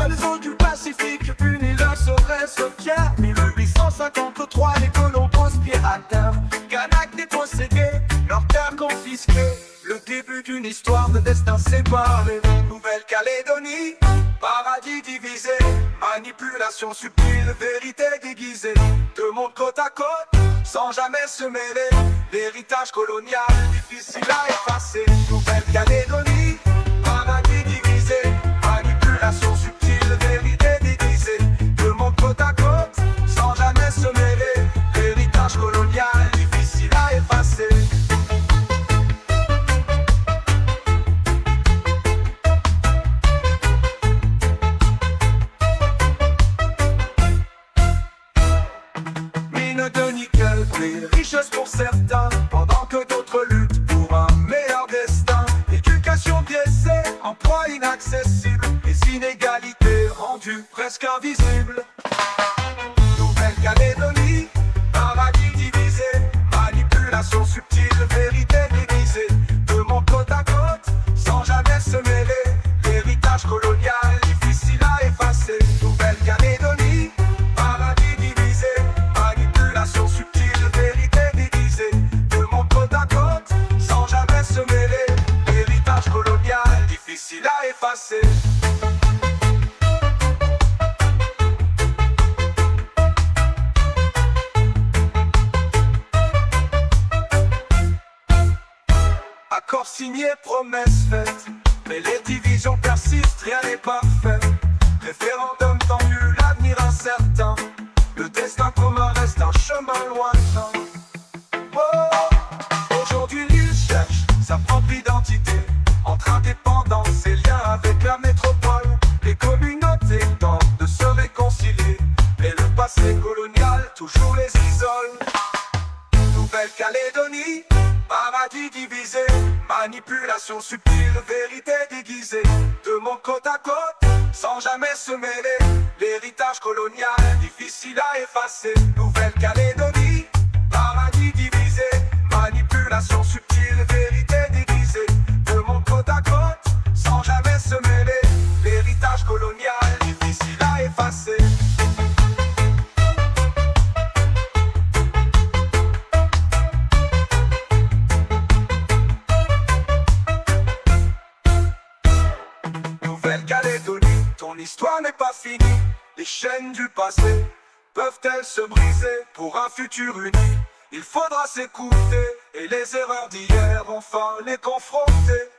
Les eaux du Pacifique, une île serait ce Pierre. 1853, les colons posent pied à terre. Canaques dépossédés, leurs terres confisquées. Le début d'une histoire de destin séparé. Nouvelle-Calédonie, paradis divisé. Manipulation subtile, vérité déguisée. Deux mondes côte à côte, sans jamais se mêler. L'héritage colonial, difficile à effacer. Nouvelle-Calédonie, paradis divisé. Manipulation subtile, vérité déguisée. Deux mondes côte à côte, sans jamais se mêler. L'héritage colonial, difficile à effacer. Mine de nickel, prix, richesse pour certains, pendant que d'autres luttent pour un meilleur destin. Éducation biaisée, emploi inaccessible, les inégalités rendues presque invisibles. Nouvelle-Calédonie, paradis divisé, manipulation subtile, vérité déguisée. Deux mondes côte à côte, sans jamais se mêler. L'héritage colonial, difficile à effacer. Nouvelle-Calédonie, paradis divisé, manipulation subtile, vérité déguisée. Deux mondes côte à côte, sans jamais se mêler. L'héritage colonial, difficile à effacer. Accords signés, promesses faites, mais les divisions persistent, rien n'est parfait. Référendum tendu, l'avenir incertain. Le destin commun reste un chemin lointain. Oh, aujourd'hui l'île cherche sa propre identité, entre indépendance et lien avec la métropole. Les communautés tentent de se réconcilier, mais le passé colonial toujours les isole. Nouvelle-Calédonie, paradis divisé, manipulation subtile, vérité déguisée. Deux mondes côte à côte, sans jamais se mêler. L'héritage colonial, difficile à effacer. Nouvelle-Calédonie, paradis divisé, manipulation subtile, vérité déguisée. Deux mondes côte à côte, sans jamais se mêler. L'héritage colonial, difficile à effacer. Nouvelle-Calédonie, ton histoire n'est pas finie. Les chaînes du passé peuvent-elles se briser pour un futur uni? Il faudra s'écouter et les erreurs d'hier enfin les confronter.